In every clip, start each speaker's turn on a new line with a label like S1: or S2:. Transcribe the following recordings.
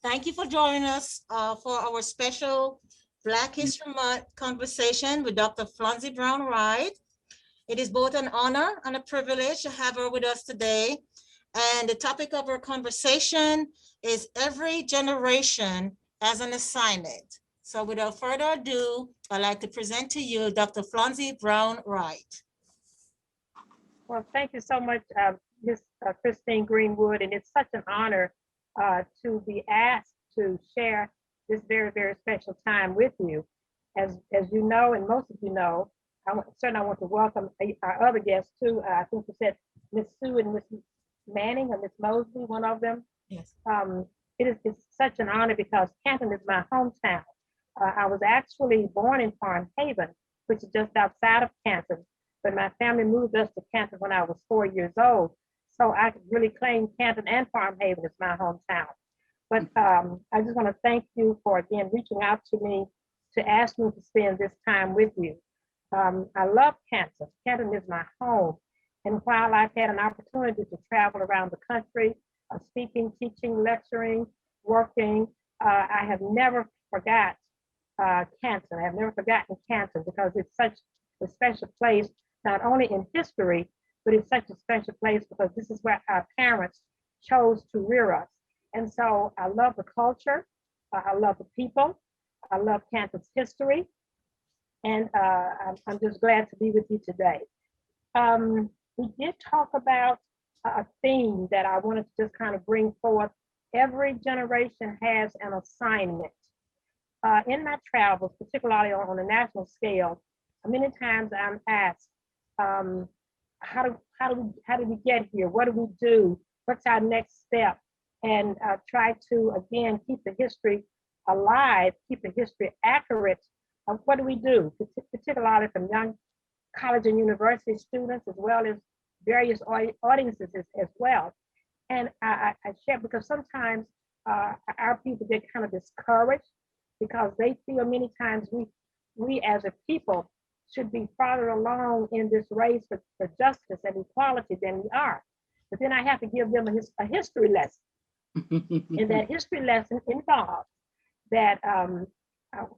S1: Thank you for joining us for our special Black History Month conversation with Dr. Flonzie Brown-Wright. It is both an honor and a privilege to have her with us today. And the topic of our conversation is every generation as an assignment. So without further ado, I'd like to present to you Dr. Flonzie Brown-Wright.
S2: Well, thank you so much, Ms. Christine Greenwood, and it's such an honor to be asked to share this very, very special time with you. As you know, and most of you know, I want to welcome our other guests too. I think you said Miss Sue and Miss Manning or Miss Mosley, one of them.
S1: Yes.
S2: It's such an honor because Canton is my hometown. I was actually born in Farm Haven, which is just outside of Canton, but my family moved us to Canton when I was 4 years old. So I could really claim Canton and Farm Haven as my hometown. But I just want to thank you for, again, reaching out to me to ask me to spend this time with you. I love Canton. Canton is my home. And while I've had an opportunity to travel around the country, speaking, teaching, lecturing, working, I have never forgot Canton. I have never forgotten Canton because it's such a special place, not only in history, but it's such a special place because this is where our parents chose to rear us. And so I love the culture, I love the people, I love Canton's history, and I'm just glad to be with you today. We did talk about a theme that I wanted to just kind of bring forth. Every generation has an assignment. In my travels, particularly on a national scale, many times I'm asked, how do we get here? What do we do? What's our next step? And try to, again, keep the history alive, keep the history accurate. What do we do? Particularly from young college and university students, as well as various audiences as well. And I share because sometimes our people get kind of discouraged because they feel many times we as a people should be farther along in this race for justice and equality than we are. But then I have to give them a history lesson. And that history lesson involves that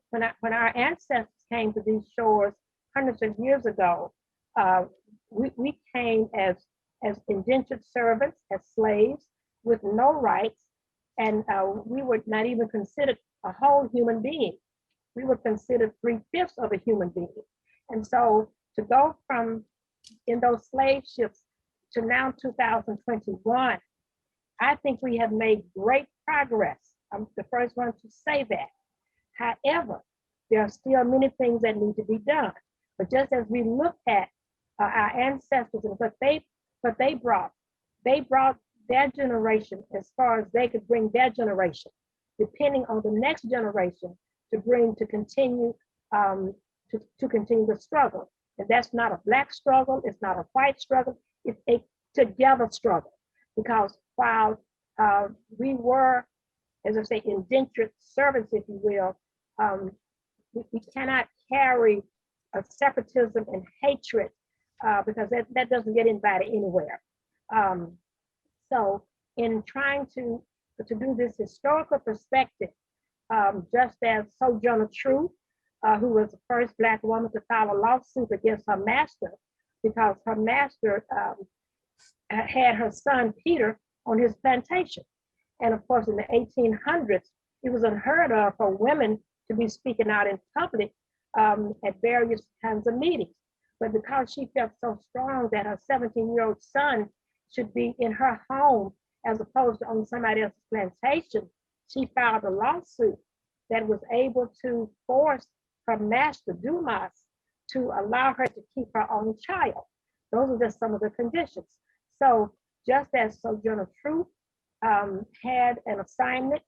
S2: when our ancestors came to these shores hundreds of years ago, we came as indentured servants, as slaves with no rights, and we were not even considered a whole human being. We were considered 3/5 of a human being. And so to go from in those slave ships to now 2021, I think we have made great progress. I'm the first one to say that. However, there are still many things that need to be done. But just as we look at our ancestors and what they brought their generation as far as they could bring their generation, depending on the next generation to continue the struggle. And that's not a Black struggle, it's not a white struggle, it's a together struggle. Because while we were, as I say, indentured servants, if you will, we cannot carry a separatism and hatred because that doesn't get anybody anywhere. So in trying to do this historical perspective, just as Sojourner Truth, who was the first Black woman to file a lawsuit against her master because her master had her son Peter on his plantation. And of course, in the 1800s, it was unheard of for women to be speaking out in public at various kinds of meetings. But because she felt so strong that her 17-year-old son should be in her home as opposed to on somebody else's plantation, she filed a lawsuit that was able to force her master, Dumas, to allow her to keep her own child. Those are just some of the conditions. So just as Sojourner Truth had an assignment,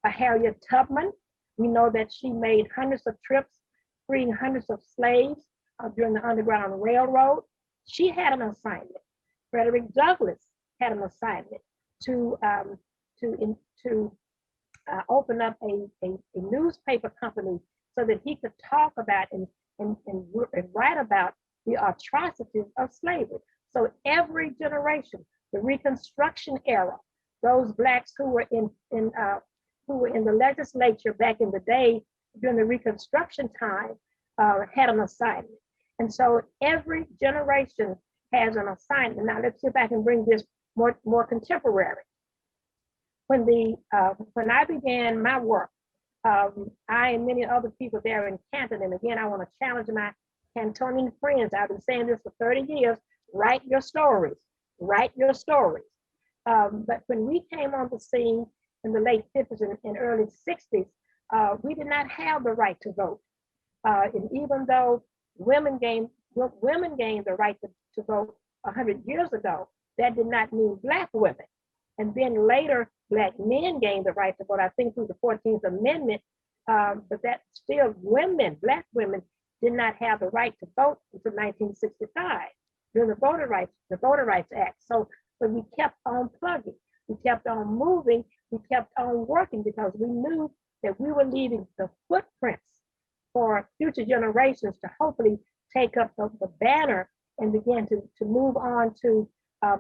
S2: Harriet Tubman, we know that she made hundreds of trips, freeing hundreds of slaves during the Underground Railroad. She had an assignment. Frederick Douglass had an assignment to open up a newspaper company so that he could talk about and write about the atrocities of slavery. So every generation, the Reconstruction era, those Blacks who were in who were in the legislature back in the day during the Reconstruction time had an assignment. And so every generation has an assignment. Now let's see if I can bring this more contemporary. When I began my work, I and many other people there in Canton, and again, I want to challenge my Cantonian friends. I've been saying this for 30 years, write your stories, write your stories. But when we came on the scene in the late 50s and early 60s, we did not have the right to vote. And even though women gained the right to vote 100 years ago, that did not mean Black women. And then later, Black men gained the right to vote, I think through the 14th Amendment, but that still Black women did not have the right to vote until 1965, during the Voter Rights Act. So, but we kept on plugging, we kept on moving, we kept on working because we knew that we were leaving the footprints for future generations to hopefully take up the banner and begin to move on to a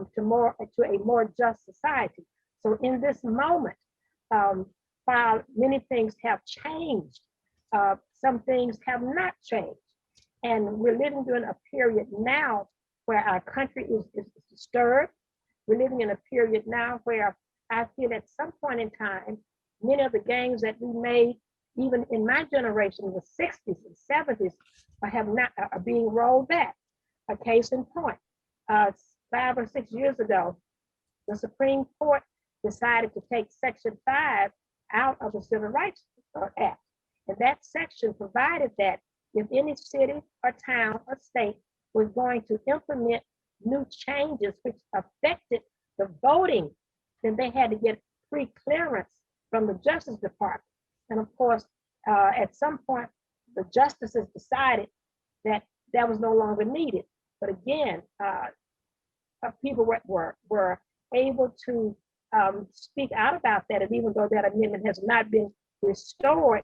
S2: more just society. So in this moment, while many things have changed, some things have not changed. And we're living during a period now where our country is disturbed. We're living in a period now where I feel at some point in time, many of the gains that we made, even in my generation, the 60s and 70s, are being rolled back. A case in point, 5 or 6 years ago, the Supreme Court decided to take Section 5 out of the Civil Rights Act. And that section provided that if any city or town or state was going to implement new changes which affected the voting, then they had to get pre-clearance from the Justice Department. And of course, at some point, the justices decided that that was no longer needed. But again, people were able to speak out about that. And even though that amendment has not been restored,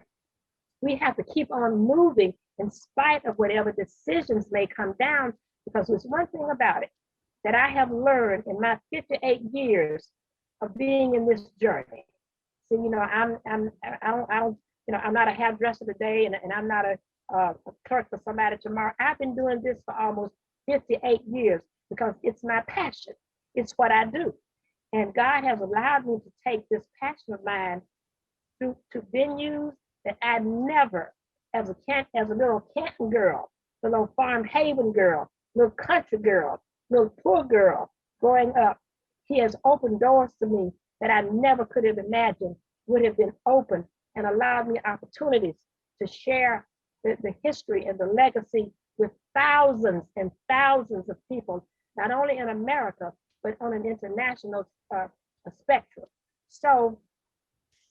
S2: we have to keep on moving in spite of whatever decisions may come down, because there's one thing about it that I have learned in my 58 years of being in this journey. So, I'm not a hairdresser today, and I'm not a clerk for somebody tomorrow. I've been doing this for almost 58 years because it's my passion. It's what I do. And God has allowed me to take this passion of mine to venues that I never, as a little Canton girl, a little Farm Haven girl, little country girl, little poor girl growing up, He has opened doors to me that I never could have imagined would have been open, and allowed me opportunities to share the history and the legacy with thousands and thousands of people, not only in America, but on an international spectrum. So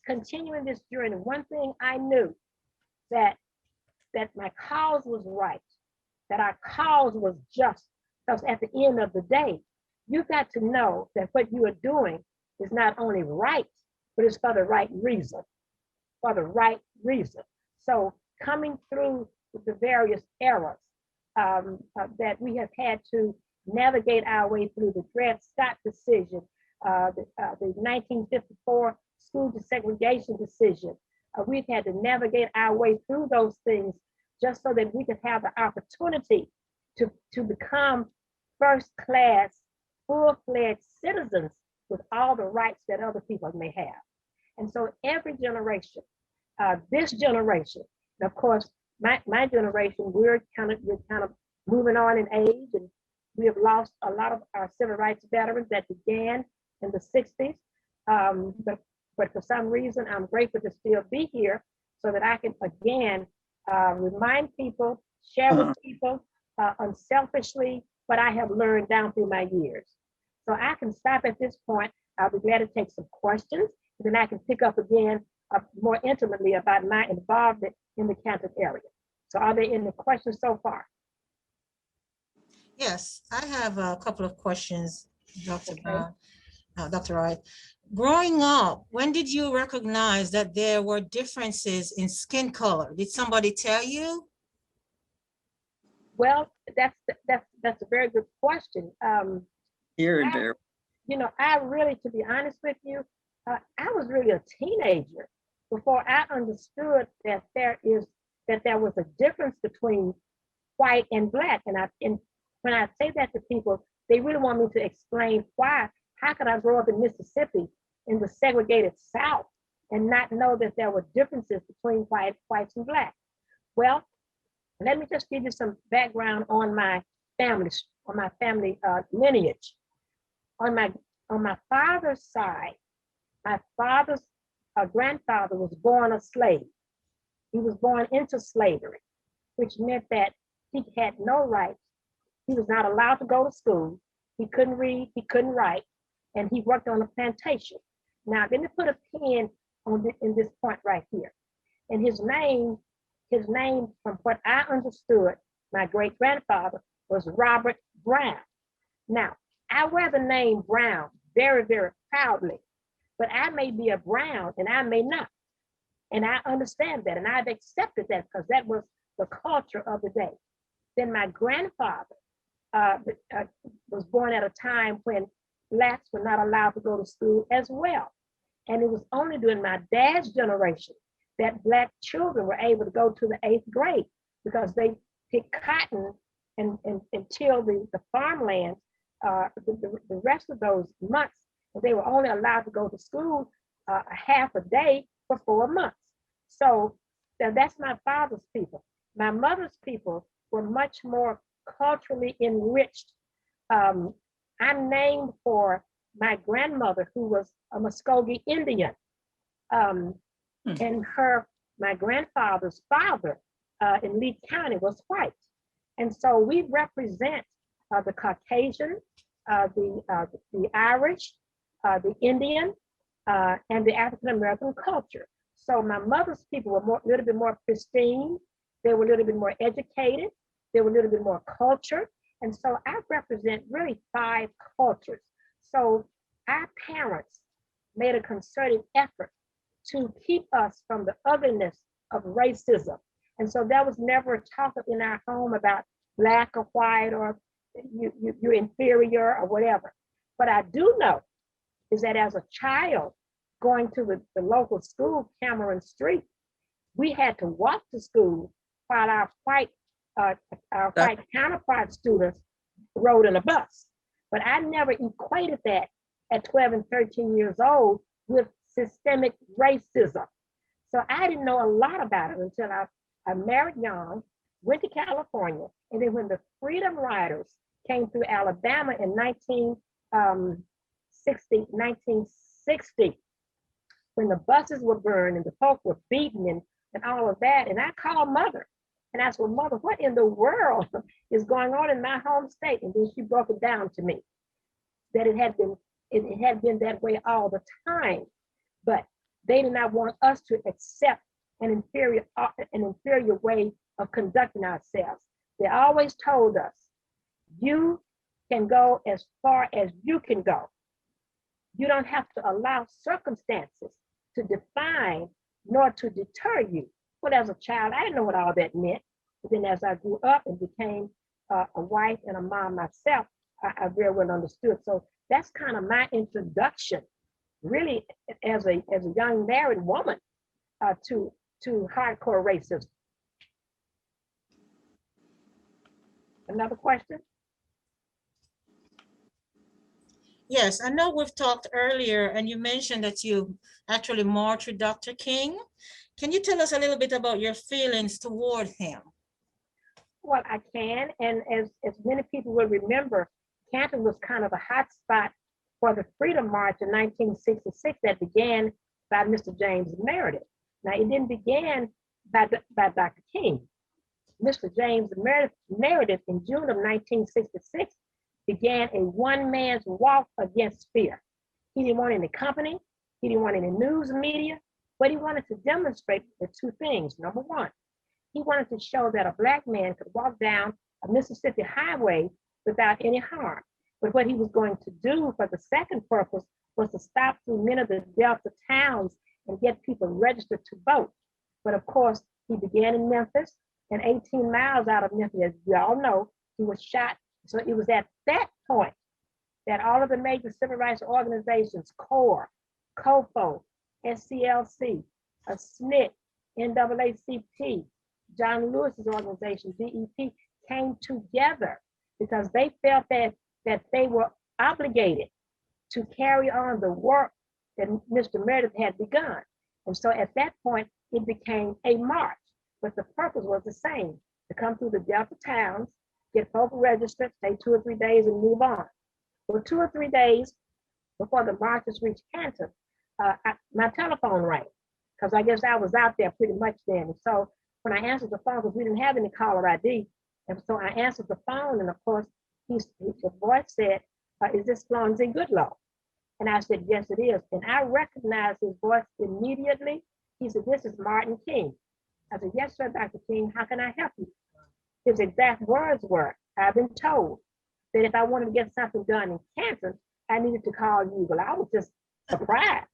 S2: continuing this journey, one thing I knew, that my cause was right, that our cause was just, because at the end of the day, you got to know that what you are doing is not only right, but it's for the right reason, for the right reason. So coming through the various eras that we have had to navigate our way through, the Dred Scott decision, the 1954 school desegregation decision, we've had to navigate our way through those things just so that we could have the opportunity to become first-class, full-fledged citizens with all the rights that other people may have. And so every generation, this generation, and of course, my generation, we're kind of moving on in age, and we have lost a lot of our civil rights veterans that began in the 60s. But for some reason, I'm grateful to still be here so that I can, again, remind people, share with people unselfishly what I have learned down through my years. So I can stop at this point. I'll be glad to take some questions, and then I can pick up again more intimately about my involvement in the Canton area. So are there any questions so far?
S1: Yes, I have a couple of questions, Dr.
S2: Okay.
S1: Brown, Dr. Wright. Growing up, when did you recognize that there were differences in skin color? Did somebody tell you?
S2: Well, that's a very good question.
S3: Here and there.
S2: I really, to be honest with you, I was really a teenager before I understood that there was a difference between white and black. And when I say that to people, they really want me to explain why. How could I grow up in Mississippi in the segregated South and not know that there were differences between whites and black? Well, let me just give you some background on my family, lineage. On my father's side, my father's grandfather was born a slave. He was born into slavery, which meant that he had no rights. He was not allowed to go to school. He couldn't read, he couldn't write, and he worked on a plantation. Now, let me put a pin in this point right here. And his name, from what I understood, my great grandfather was Robert Brown. Now, I wear the name Brown very, very proudly, but I may be a Brown and I may not. And I understand that, and I've accepted that because that was the culture of the day. Then my grandfather was born at a time when blacks were not allowed to go to school as well. And it was only during my dad's generation that black children were able to go to the 8th grade because they picked cotton and till the farmland the rest of those months. And they were only allowed to go to school a half a day for 4 months. So that's my father's people. My mother's people were much more culturally enriched. I'm named for my grandmother, who was a Muskogee Indian. And my grandfather's father in Lee County was white. And so we represent the Caucasian, the Irish, the Indian, and the African-American culture. So my mother's people were a little bit more pristine. They were a little bit more educated. They were a little bit more cultured. And so I represent really 5 cultures. So our parents made a concerted effort to keep us from the otherness of racism. And so there was never a talk in our home about black or white or you're inferior or whatever. What I do know is that as a child going to the local school, Cameron Street, we had to walk to school while our white counterpart students rode in a bus. But I never equated that at 12 and 13 years old with systemic racism. So I didn't know a lot about it until I married young, went to California, and then when the Freedom Riders came through Alabama in 1960, when the buses were burned and the folks were beaten and all of that, and I called Mother and I said, well, Mother, what in the world is going on in my home state? And then she broke it down to me that it had been that way all the time, but they did not want us to accept an inferior way of conducting ourselves. They always told us, you can go as far as you can go. You don't have to allow circumstances to define nor to deter you. But as a child, I didn't know what all that meant. But then as I grew up and became a wife and a mom myself, I very well understood. So that's kind of my introduction, really, as a young married woman to hardcore racism. Another question?
S1: Yes, I know we've talked earlier and you mentioned that you actually marched with Dr. King. Can you tell us a little bit about your feelings toward him?
S2: Well, I can, and as many people will remember, Canton was kind of a hot spot for the Freedom March in 1966 that began by Mr. James Meredith. Now, it didn't begin by Dr. King. Mr. James Meredith in June of 1966 began a one-man's walk against fear. He didn't want any company, he didn't want any news media, but he wanted to demonstrate the 2 things. Number 1, he wanted to show that a Black man could walk down a Mississippi highway without any harm. But what he was going to do for the second purpose was to stop through many of the Delta towns and get people registered to vote. But of course, he began in Memphis, and 18 miles out of Memphis, as we all know, he was shot. So it was at that point that all of the major civil rights organizations, CORE, COFO, SCLC, a SNCC, NAACP, John Lewis's organization, DEP, came together because they felt that they were obligated to carry on the work that Mr. Meredith had begun. And so at that point, it became a march, but the purpose was the same, to come through the Delta towns, get folk registered, stay 2 or 3 days and move on. Well, 2 or 3 days before the marches reached Canton, my telephone rang, because I guess I was out there pretty much then. And so when I answered the phone, because we didn't have any caller ID, and so I answered the phone, and of course, the voice said, is this Flonzie Goodlow? And I said, yes, it is. And I recognized his voice immediately. He said, this is Martin King. I said, yes, sir, Dr. King, how can I help you? His exact words were, I've been told that if I wanted to get something done in Canton, I needed to call you. Well, I was just surprised.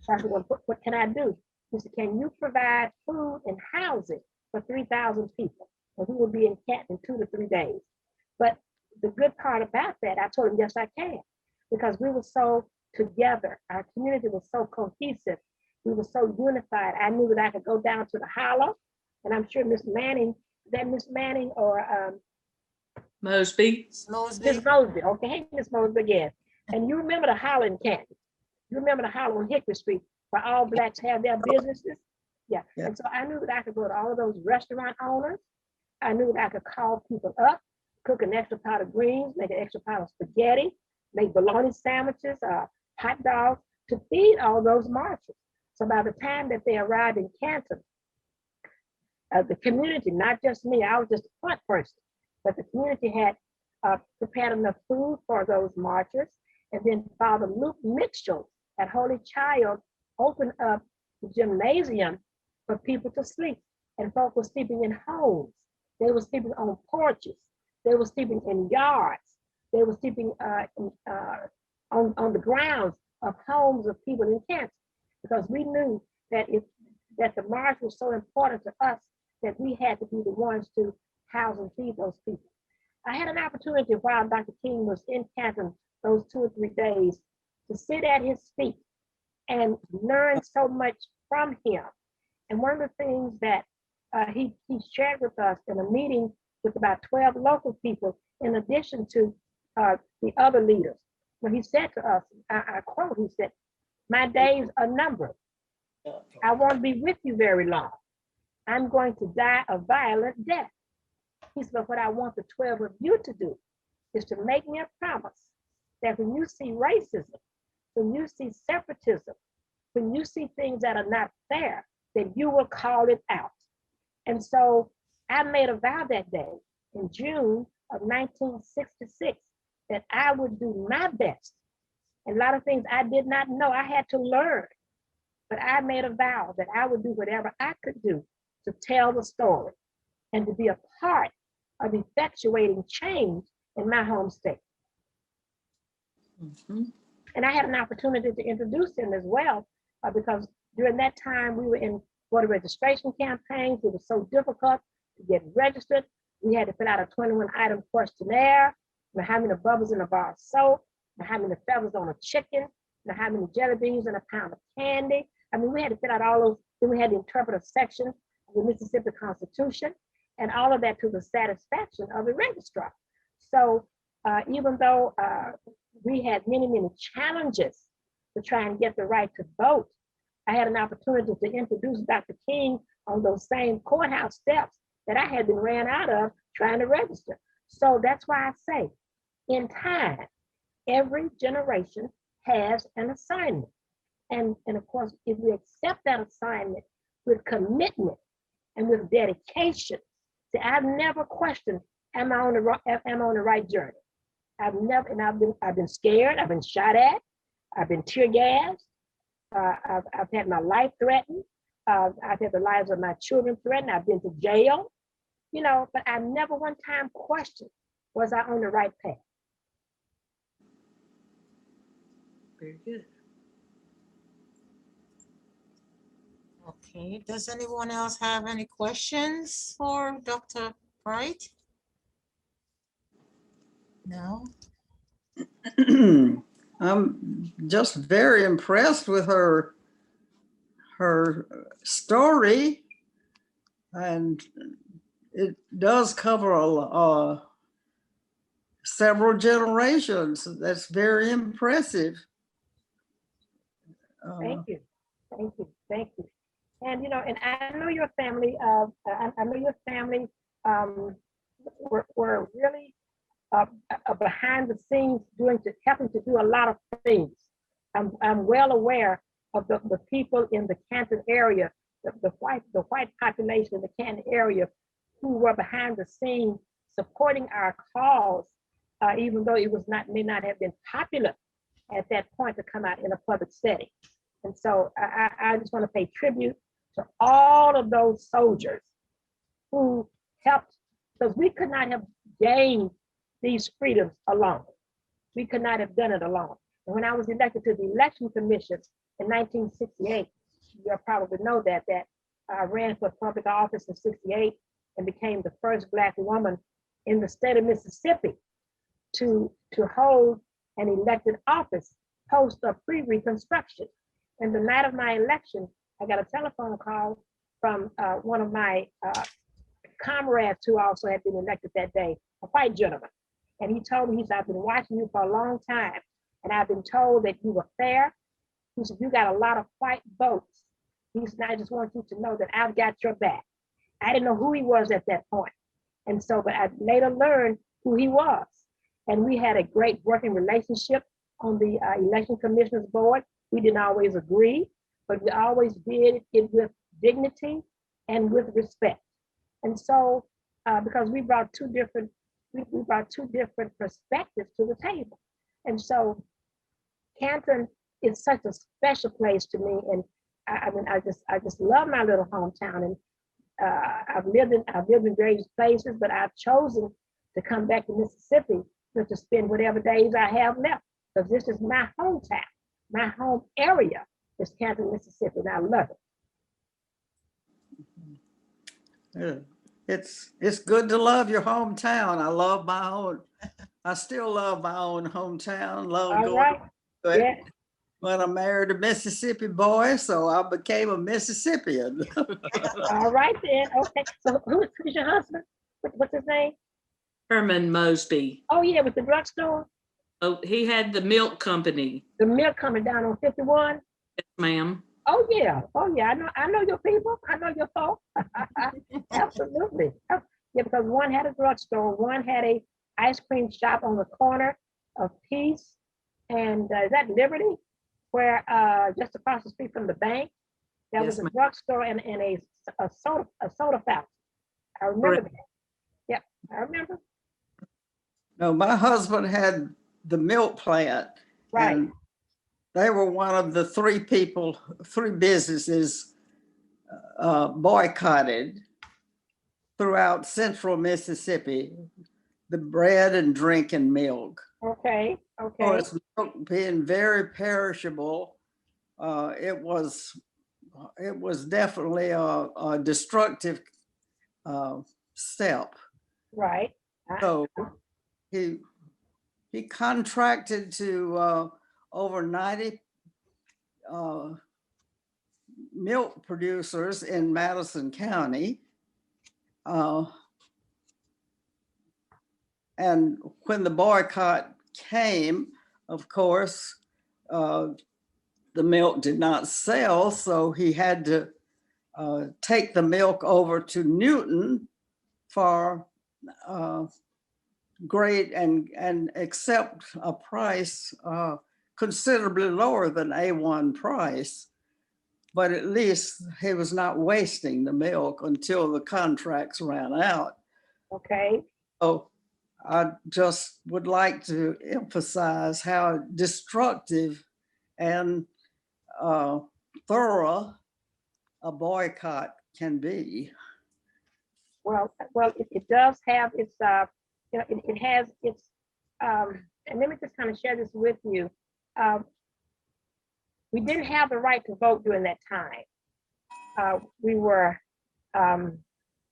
S2: So I said, well, what can I do? He said, can you provide food and housing for 3,000 people? And we will be in Canton in 2 to 3 days. But the good part about that, I told him, yes, I can. Because we were so together. Our community was so cohesive. We were so unified. I knew that I could go down to the hollow, and I'm sure Miss Manning, is that Miss Manning or
S3: Mosby.
S2: Miss Mosby. Okay, hey, Miss Mosby again. And you remember the hollow in Canton. You remember the hollow on Hickory Street where all Blacks have their businesses? Yeah. And so I knew that I could go to all of those restaurant owners. I knew that I could call people up, cook an extra pot of greens, make an extra pot of spaghetti, make bologna sandwiches, hot dogs, to feed all those marchers. So by the time that they arrived in Canton, the community, not just me, I was just a front person, but the community had prepared enough food for those marchers. And then Father Luke Mitchell at Holy Child opened up the gymnasium for people to sleep. And folks were sleeping in homes. They were sleeping on porches. They were sleeping in yards. They were sleeping on the grounds of homes of people in Canton, because we knew that that the march was so important to us that we had to be the ones to house and feed those people. I had an opportunity while Dr. King was in Canton those 2 or 3 days to sit at his feet and learn so much from him. And one of the things that he shared with us in a meeting with about 12 local people, in addition to the other leaders, when he said to us, I quote, he said, my days are numbered. I won't be with you very long. I'm going to die a violent death. He said, but what I want the 12 of you to do is to make me a promise that when you see racism, when you see separatism, when you see things that are not fair, that you will call it out. And so I made a vow that day in June of 1966 that I would do my best. And a lot of things I did not know, I had to learn. But I made a vow that I would do whatever I could do to tell the story and to be a part of effectuating change in my home state.
S3: Mm-hmm.
S2: And I had an opportunity to introduce him as well, because during that time we were in voter registration campaigns. It was so difficult to get registered. We had to fill out a 21-item questionnaire, how many bubbles in a bar of soap, how many feathers on a chicken, how many jelly beans in a pound of candy. I mean, we had to fill out all those. Then we had to interpret a section of the Mississippi Constitution, and all of that to the satisfaction of the registrar. So even though we had many, many challenges to try and get the right to vote, I had an opportunity to introduce Dr. King on those same courthouse steps that I had been ran out of trying to register. So that's why I say, in time, every generation has an assignment. And of course, if we accept that assignment with commitment and with dedication, see, I've never questioned, am I on the right journey? I've been scared, I've been shot at, I've been tear gassed, I've had my life threatened, I've had the lives of my children threatened, I've been to jail, you know, but I never one time questioned, was I on the right path?
S3: Very good.
S1: Okay, does anyone else have any questions for Dr. Wright? No?
S4: I'm just very impressed with her her story, and it does cover several generations. That's very impressive.
S2: Thank you. Thank you. Thank you. And, and I know your family, I know your family were really behind the scenes helping to do a lot of things. I'm well aware of the people in the Canton area, the white population in the Canton area who were behind the scenes supporting our cause, even though it may not have been popular at that point to come out in a public setting. And so I just want to pay tribute to all of those soldiers who helped, because we could not have gained these freedoms alone. We could not have done it alone. And when I was elected to the Election Commission in 1968, you'll probably know that I ran for public office in 68 and became the first Black woman in the state of Mississippi to hold an elected office post of pre-Reconstruction. And the night of my election, I got a telephone call from one of my comrades who also had been elected that day, a white gentleman. And he told me, he said, I've been watching you for a long time, and I've been told that you were fair. He said, you got a lot of white votes. He said, I just want you to know that I've got your back. I didn't know who he was at that point. And so, but I later learned who he was. And we had a great working relationship on the Election Commissioners Board. We didn't always agree, but we always did it with dignity and with respect. And so, because we brought two different perspectives to the table. And so Canton is such a special place to me. And I just love my little hometown. And I've lived in various places, but I've chosen to come back to Mississippi just to spend whatever days I have left, because this is my hometown. My home area is Canton, Mississippi, and I love it.
S4: It's good to love your hometown. I still love my own hometown. Love
S2: All
S4: going
S2: right.
S4: to it.
S2: Yeah.
S4: But I married a Mississippi boy, so I became a Mississippian.
S2: All right then. Okay. So who's your husband? What's his name?
S3: Herman Mosby.
S2: Oh yeah, with the drugstore.
S3: Oh, he had the milk company.
S2: The milk coming down on 51.
S3: Yes, ma'am.
S2: Oh yeah. I know your people. I know your folks. Absolutely. Yeah, because one had a drugstore, one had a ice cream shop on the corner of Peace and is that Liberty, where just across the street from the bank, there was a drugstore and a soda fountain. I remember that. Yep, I remember.
S4: No, my husband had the milk plant.
S2: Right.
S4: And they were one of the three businesses boycotted throughout central Mississippi, the bread and drinking milk.
S2: Okay.
S4: Of course, milk being very perishable, it was definitely a destructive step.
S2: Right.
S4: So he contracted to over 90 milk producers in Madison County. And when the boycott came, of course, the milk did not sell, so he had to take the milk over to Newton for great and accept a price considerably lower than A1 price. But at least he was not wasting the milk until the contracts ran out.
S2: Okay.
S4: So I just would like to emphasize how destructive and thorough a boycott can be.
S2: Well, it does have its, it has its, and let me just kind of share this with you. We didn't have the right to vote during that time. We were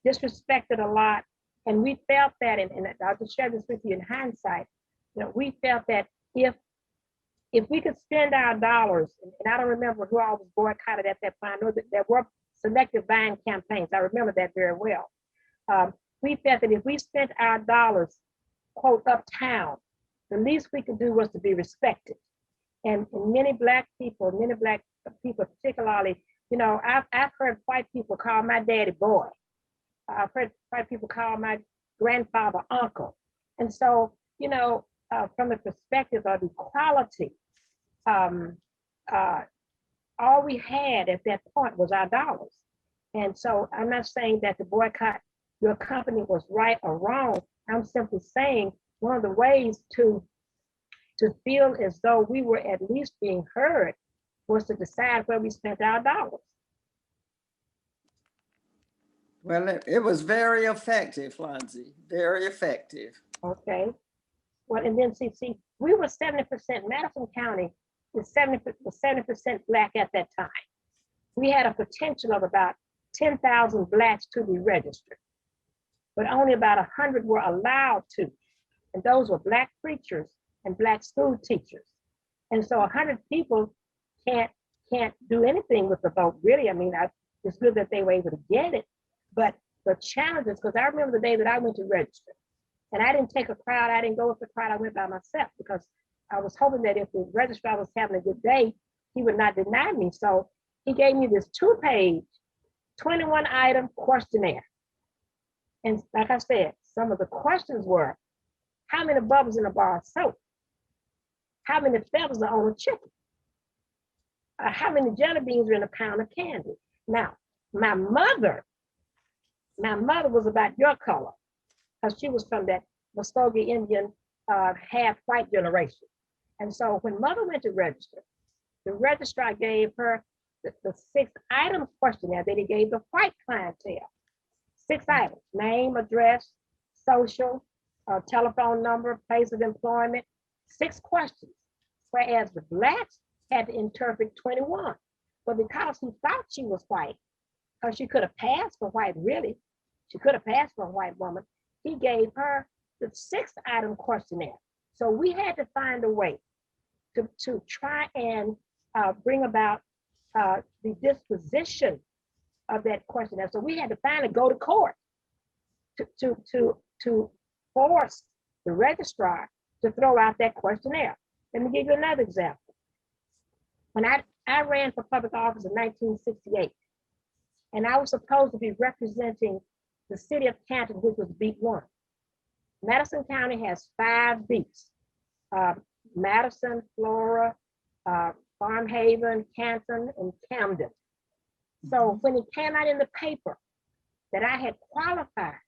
S2: disrespected a lot, and we felt that, and I'll just share this with you in hindsight, we felt that if if we could spend our dollars, and I don't remember who all was boycotted at that time. I know that there were selective buying campaigns. I remember that very well. We felt that if we spent our dollars, quote, uptown, the least we could do was to be respected. And many Black people particularly, you know, I've heard white people call my daddy boy. I've heard white people call my grandfather uncle. And so, you know, from the perspective of equality, all we had at that point was our dollars. And so I'm not saying that the boycott your company was right or wrong. I'm simply saying one of the ways to feel as though we were at least being heard was to decide where we spent our dollars.
S4: Well, it was very effective, Flonzie, very effective.
S2: Okay. Well, and then see, we were 70%, Madison County was 70% Black at that time. We had a potential of about 10,000 Blacks to be registered, but only about 100 were allowed to. And those were Black preachers and Black school teachers. And so 100 people can't do anything with the vote, really. I mean, it's good that they were able to get it, but the challenges, because I remember the day that I went to register, and I didn't take a crowd, I didn't go with the crowd, I went by myself, because I was hoping that if the registrar was having a good day, he would not deny me. So he gave me this 2-page, 21-item questionnaire. And like I said, some of the questions were, how many bubbles in a bar of soap? How many feathers are on a chicken? How many jelly beans are in a pound of candy? Now, my mother was about your color, because she was from that Muskogee Indian half white generation. And so when mother went to register, the registrar gave her the 6-item questionnaire that he gave the white clientele. 6 items: name, address, social, telephone number, place of employment, 6 questions. Whereas the Blacks had to interpret 21. But because he thought she was white, because she could have passed for white, really, she could have passed for a white woman, he gave her the 6-item questionnaire. So we had to find a way to try and bring about the disposition of that questionnaire. So we had to finally go to court to force the registrar to throw out that questionnaire. Let me give you another example. When I ran for public office in 1968, and I was supposed to be representing the city of Canton, which was beat 1. Madison County has 5 beats: Madison, Flora, Farmhaven, Canton, and Camden. So when it came out in the paper that I had qualified,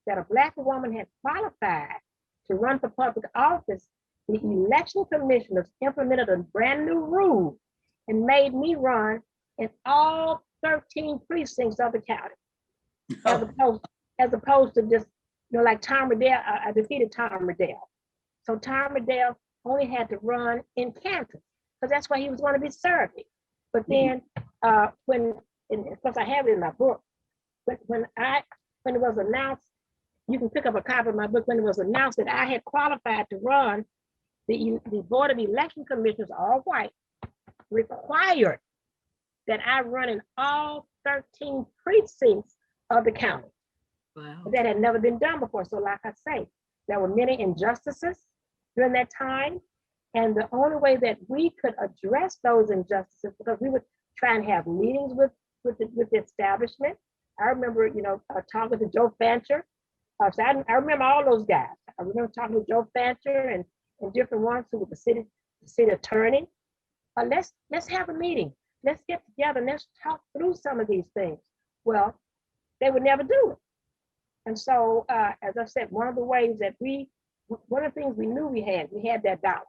S2: that a Black woman had qualified to run for public office, the election commissioners implemented a brand new rule and made me run in all 13 precincts of the county, as opposed to just, you know, like Tom Riddell. I defeated Tom Riddell. So Tom Riddell only had to run in Canton, because that's where he was going to be serving. But then when, and of course I have it in my book, but when it was announced, you can pick up a copy of my book, when it was announced that I had qualified to run, the Board of Election Commissioners, all white, required that I run in all 13 precincts of the county.
S3: Wow.
S2: That had never been done before. So like I say, there were many injustices during that time. And the only way that we could address those injustices, because we would try and have meetings with the establishment. I remember, you know, talking to Joe Fancher. So I remember all those guys. I remember talking to Joe Fancher and different ones who were the city attorney. Let's have a meeting. Let's get together and let's talk through some of these things. Well, they would never do it. And so, as I said, one of the ways that one of the things we knew we had that dollar.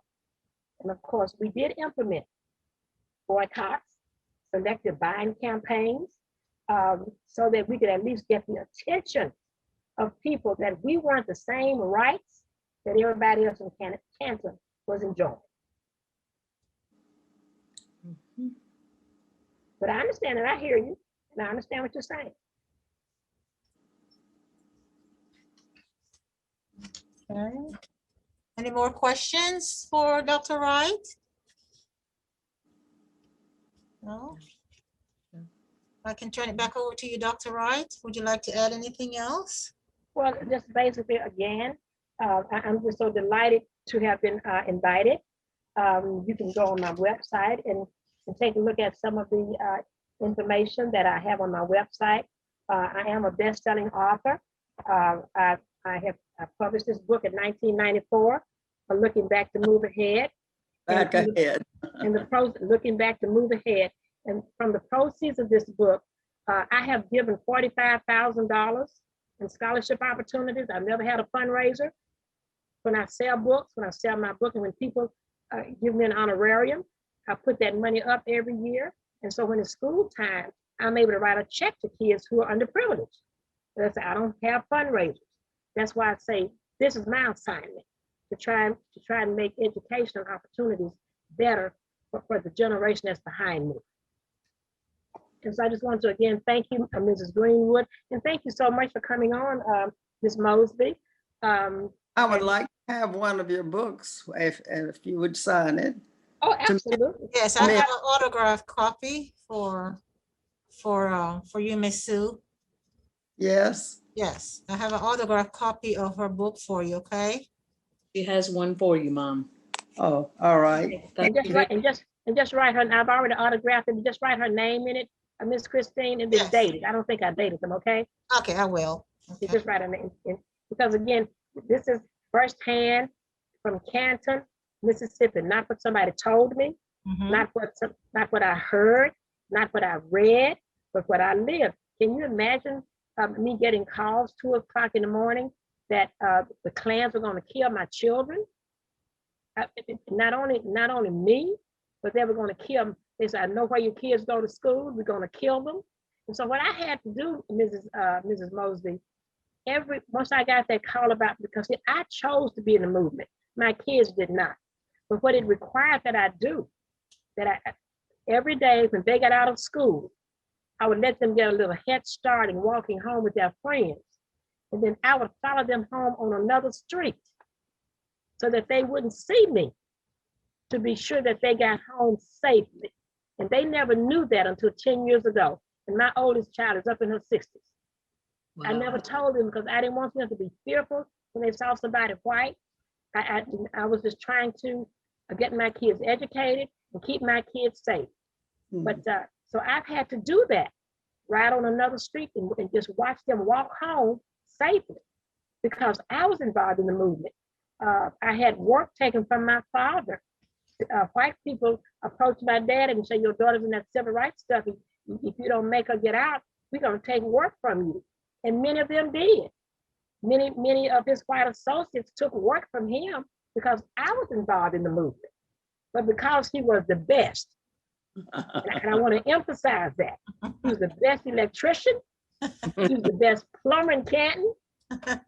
S2: And of course, we did implement boycotts, selective buying campaigns, so that we could at least get the attention of people that we weren't the same rights that everybody else in Canton was enjoying.
S3: Mhm.
S2: But I understand and I hear you, and I understand what you're saying.
S1: Okay. Any more questions for Dr. Wright? No? I can turn it back over to you, Dr. Wright. Would you like to add anything else?
S2: Well, just basically, again, I'm just so delighted to have been invited. You can go on my website and take a look at some of the information that I have on my website. I am a best-selling author. I published this book in 1994, Looking Back to Move Ahead.
S4: Back ahead.
S2: Looking back to move ahead. And from the proceeds of this book, I have given $45,000 in scholarship opportunities. I've never had a fundraiser. When I sell books, when I sell my book, and when people give me an honorarium, I put that money up every year. And so when it's school time, I'm able to write a check to kids who are underprivileged. That's, I don't have fundraisers. That's why I say this is my assignment, to try and make educational opportunities better for the generation that's behind me. And so I just want to again thank you, Mrs. Greenwood, and thank you so much for coming on, Ms. Mosby.
S4: I would like to have one of your books if you would sign it.
S2: Oh, absolutely.
S1: Yes, I have an autographed copy for you, Miss Sue.
S4: Yes.
S1: Yes, I have an autographed copy of her book for you, okay?
S3: She has one for you, Mom.
S4: Oh, all right.
S2: And just write her. I've already autographed it. Just write her name in it, Miss Christine, and then
S1: Yes.
S2: date it. I don't think I dated them. Okay.
S1: Okay, I will.
S2: You
S1: Okay.
S2: just write her name in, because again, this is firsthand from Canton, Mississippi. Not what somebody told me,
S1: Mhm.
S2: not what I heard, not what I read, but what I lived. Can you imagine me getting calls 2 o'clock in the morning that the Klans were going to kill my children? Not only me, but they were going to kill them. They said, I know where your kids go to school. We're going to kill them. And so what I had to do, Mrs. Mosby, once I got that call about, because I chose to be in the movement. My kids did not. But what it required that I do, every day when they got out of school, I would let them get a little head start in walking home with their friends. And then I would follow them home on another street so that they wouldn't see me, to be sure that they got home safely. And they never knew that until 10 years ago. And my oldest child is up in her 60s.
S3: Wow.
S2: I never told them because I didn't want them to be fearful when they saw somebody white. I was just trying to get my kids educated and keep my kids safe. But so I've had to do that, ride on another street and just watch them walk home safely, because I was involved in the movement. I had work taken from my father. White people approached my dad and say, your daughter's in that civil rights stuff. If you don't make her get out, we're going to take work from you. And many of them did. Many of his white associates took work from him because I was involved in the movement. But because he was the best, and I want to emphasize that, he was the best electrician, he was the best plumber in Canton.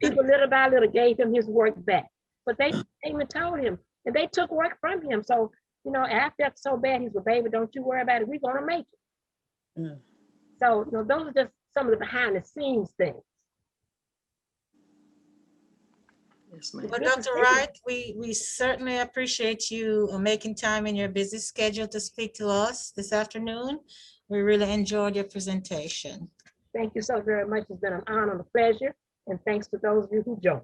S2: People little by little gave him his work back. But they even told him, and they took work from him. So, I felt so bad. He said, baby, don't you worry about it. We're going to make it.
S4: Yeah.
S2: So, those are just some of the behind the scenes things.
S3: Yes, ma'am.
S1: Well, Dr. Wright, we certainly appreciate you making time in your busy schedule to speak to us this afternoon. We really enjoyed your presentation.
S2: Thank you so very much. It's been an honor and a pleasure. And thanks to those of you who joined.